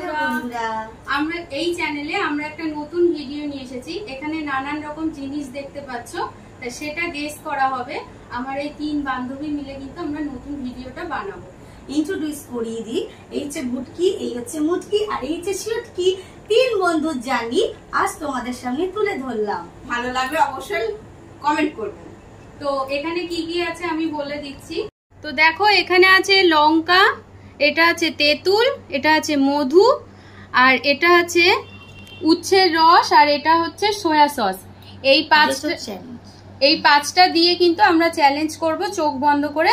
বন্ধুরা, আমরা এই চ্যানেলে আমরা একটা নতুন ভিডিও নিয়ে এসেছি। এখানে নানান রকম জিনিস দেখতে পাচ্ছ, তাই সেটা গেস করা হবে। আমার এই তিন বান্ধবী মিলে কিন্তু আমরা নতুন ভিডিওটা বানাবো। ইন্ট্রোডিউস করিয়ে দিই। এই হচ্ছে ভুটকি, এই হচ্ছে মুটকি, আর এই হচ্ছে শুটকি। তিন বন্ধু জানি আজ তোমাদের সামনে তুলে ধরলাম। ভালো লাগলে অবশ্যই কমেন্ট করবেন। তো এখানে কি কি আছে আমি বলে দিচ্ছি। তো দেখো, এখানে আছে লঙ্কা, এটা আছে তেঁতুল, এটা আছে মধু, আর এটা আছে উচ্ছের রস, আর এটা হচ্ছে সয়া সস। এই পাঁচটা দিয়ে কিন্তু আমরা চ্যালেঞ্জ করব। চোখ বন্ধ করে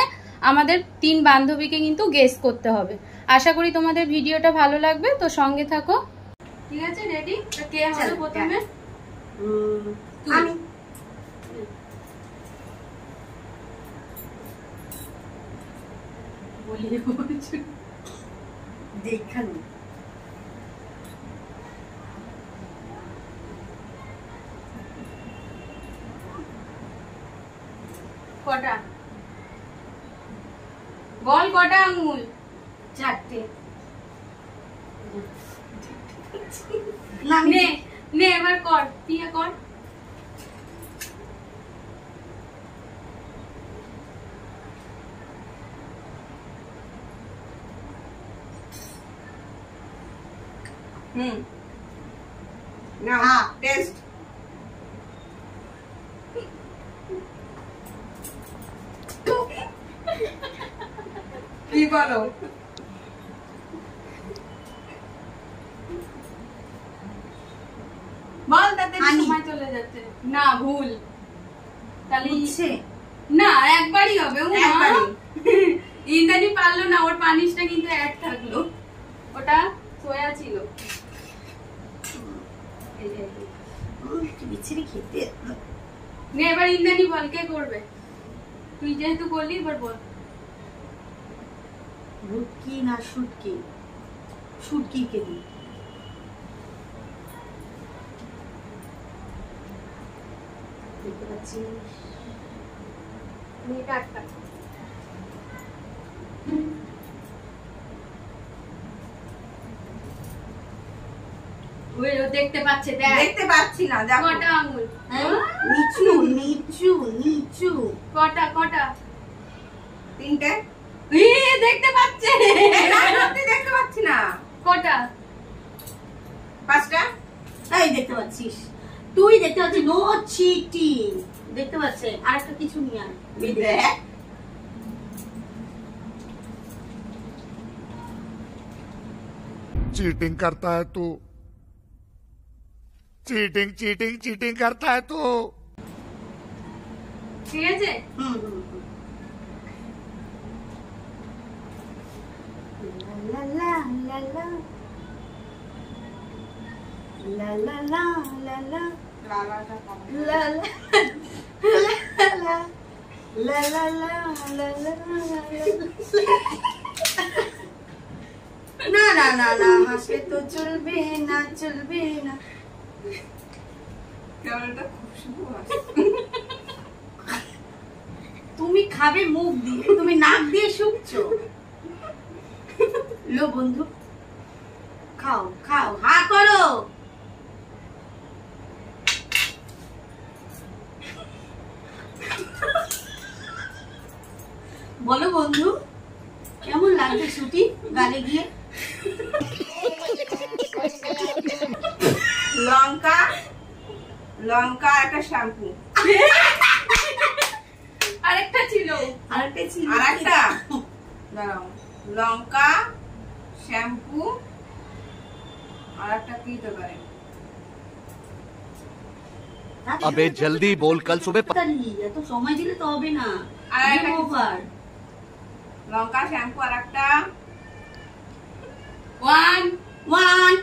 আমাদের তিন বান্ধবীকে কিন্তু গেস করতে হবে। আশা করি তোমাদের ভিডিওটা ভালো লাগবে, তো সঙ্গে থাকো। ঠিক আছে, রেডি? কে হবে প্রথমে? আমি। দেখান কটা বল, কটা আঙুল? চারটে। নে এবার কর, দিয়ে কর। না টেস্ট কি বলো? বল, তাতে সময় চলে যাচ্ছে। না, ভুল। তাহলে না, একবারই হবে। ইন্দ্রাণী পারলো না, ওর পানিশটা কিন্তু এক থাকলো। ওটা সোয়া ছিল। বিচ্ছিরি খেতে। নে এবার ইন্দ্রাণী বল, কে করবে? তুই যেহেতু বললি, এবার বল। ভুটকি না শুটকি? শুটকি কে দিই? দেখতে পাচ্ছিস? দেখতে পাচ্ছে, দেখতে পাচ্ছি না। কটা আঙুল? নিচু নিচু নিচু। কটা কটা? তিনটে। দেখতে পাচ্ছে। দেখতে পাচ্ছি না। কটা? পাঁচটা। এই দেখতে পাচ্ছিস? তুই দেখতে পাচ্ছিস? No cheating. দেখতে পাচ্ছে? আর একটা কিছু নিয়ে আয়। দেখ, चीटिंग करता है तू, चीटिंग चीटिंग चीटिंग करता है तू। ঠিক আছে। লা লা লা লা লা লা লা লা লা লালাটা কম। লা লা লা লা লা লা লা না না না না, হাসে তো চলবে না, চলবে না। কেমনটা খুশবু আসে। তুমি খাবে মুখ দিয়ে, তুমি নাক দিয়ে শুকছো। লো বন্ধু, খাও খাও, হা করো। বলো বন্ধু, কেমন লাগছে শুটি গালে গিয়ে? লঙ্কা, লঙ্কা একটা শ্যাম্পু। আরেকটা ছিল, আরেকটা ছিল, আরেকটা দাঁড়াও। লঙ্কা, শ্যাম্পু, আর একটা কি তো পারে? अबे जल्दी बोल, कल सुबह এত সময় দিলে তো হবে না। আর একটা কি? ওভার। লঙ্কা, শ্যাম্পু, আর একটা 1 1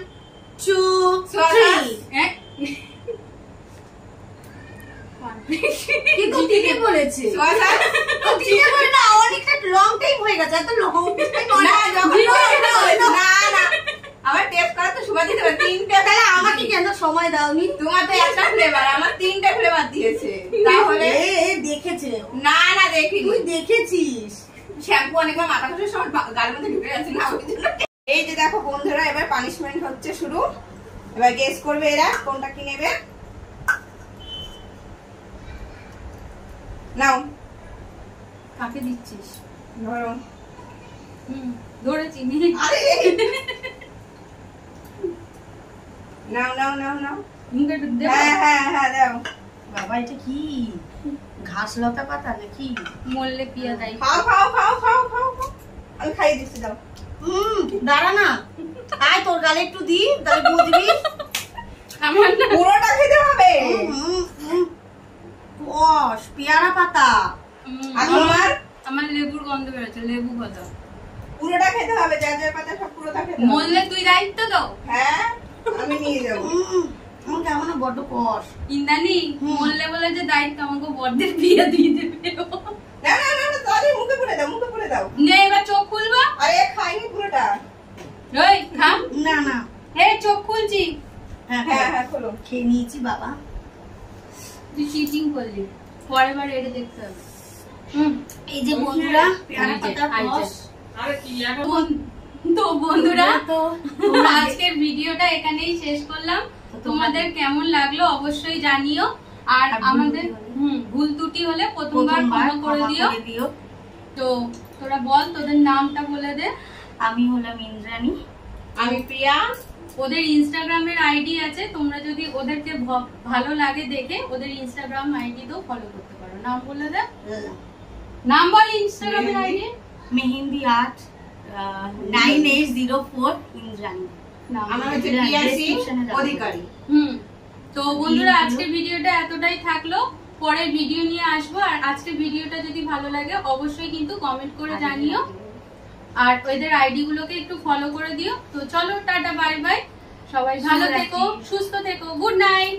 2 3। কিন্তু ঠিকই বলেছে। ঠিকই বলে না, অনেকটা লং টাইম হয়ে গেছে। এত লং আমার টেস্ট করা তো সময় দিতে হবে। তিনটে। তাহলে আমাকে কেন সময় দাওনি? তোমার তো একটা ফ্লেভার, আমার তিনটে ফ্লেভার দিয়েছে। তাহলে দেখেছে? না না, দেখিনি। তুই দেখেছিস? শ্যাম্পু অনেকবার মাথা ঘষে সব গালের মধ্যে ঢুকে যাচ্ছে না, ওই জন্য এই যে দেখো বন্ধুরা, এবার পানিশমেন্ট হচ্ছে শুরু। এবার গেস করবে এরা কোনটা কি নেবে। নাও কাকে দিচ্ছিস? ধরো। ধরেছি। আরে নাও নাও নাও নাও। মুখে একটু দে। হ্যাঁ হ্যাঁ হ্যাঁ দাও। বাবা এটা কি ঘাস লতা পাতা নাকি? মরলে পিয়া দেয়। খাও খাও খাও খাও খাও খাও। আমি খাইয়ে দিচ্ছি, দাও। দাঁড়া না, আয় তোর গালে একটু দি, তাহলে বুঝবি। আমার না পুরোটা খেতে হবে। কষ পেয়ারা পাতা। আর তোমার আমার লেবুর গন্ধ বেরোচ্ছে, লেবু কথা। পুরোটা খেতে হবে, যা যা পাতা সব পুরোটা খেতে হবে। মরলে তুই দায়িত্ব দাও। হ্যাঁ আমি নিয়ে যাবো। আমার কেমন বড্ড কষ। ইন্দানি মরলে বলে যে দায়িত্ব আমাকে বড়দের বিয়ে দিয়ে দেবে। না না না না, তাহলে মুখে পুরে দাও, মুখে পুরে দাও। নে এবার চোখ খুলবো। আরে খাইনি পুরোটা। ওই খাম। না না, হে চোখ খুলছি। হ্যাঁ হ্যাঁ হ্যাঁ হ্যাঁ খোলো। খেয়ে নিয়েছি বাবা। তুই চিটিং করলি, পরের বার এটা দেখতে হবে। এই যে বন্ধুরা পেয়ারা এই যে, পাতার এই যে। কষ। তো বন্ধুরা তো তোমরা আজকের ভিডিওটা এখানেই শেষ করলাম। তোমাদের কেমন লাগলো অবশ্যই জানিও। আর আর ভুল আমাদের ত্রুটি হলে? ভুল ত্রুটি হলে প্রথমবার ক্ষমা করে দিও। তো তোরা বল, তোদের নামটা বলে দে। আমি হলাম ইন্দ্রাণী। আমি প্রিয়া। ওদের ইনস্টাগ্রামের আইডি আছে, তোমরা যদি ওদেরকে ভালো লাগে দেখে ওদের ইনস্টাগ্রাম আইডি তো ফলো করতে পারো। নাম বলে দে, নাম বল ইনস্টাগ্রামের আইডি। মেহেন্দি আর্ট 9804 ইন্দ্রাণী। আমার হচ্ছে প্রিয়াসী অধিকারী। তো বন্ধুরা আজকের ভিডিওটা এতটাই থাকলো, পরের ভিডিও নিয়ে আসবো। আর আজকের ভিডিওটা যদি ভালো লাগে অবশ্যই কিন্তু কমেন্ট করে জানিও, আর ওদের আইডি গুলোকে একটু ফলো করে দিও। তো চলো টাটা বাই বাই, সবাই ভালো থেকো, সুস্থ থেকো, গুড নাইট।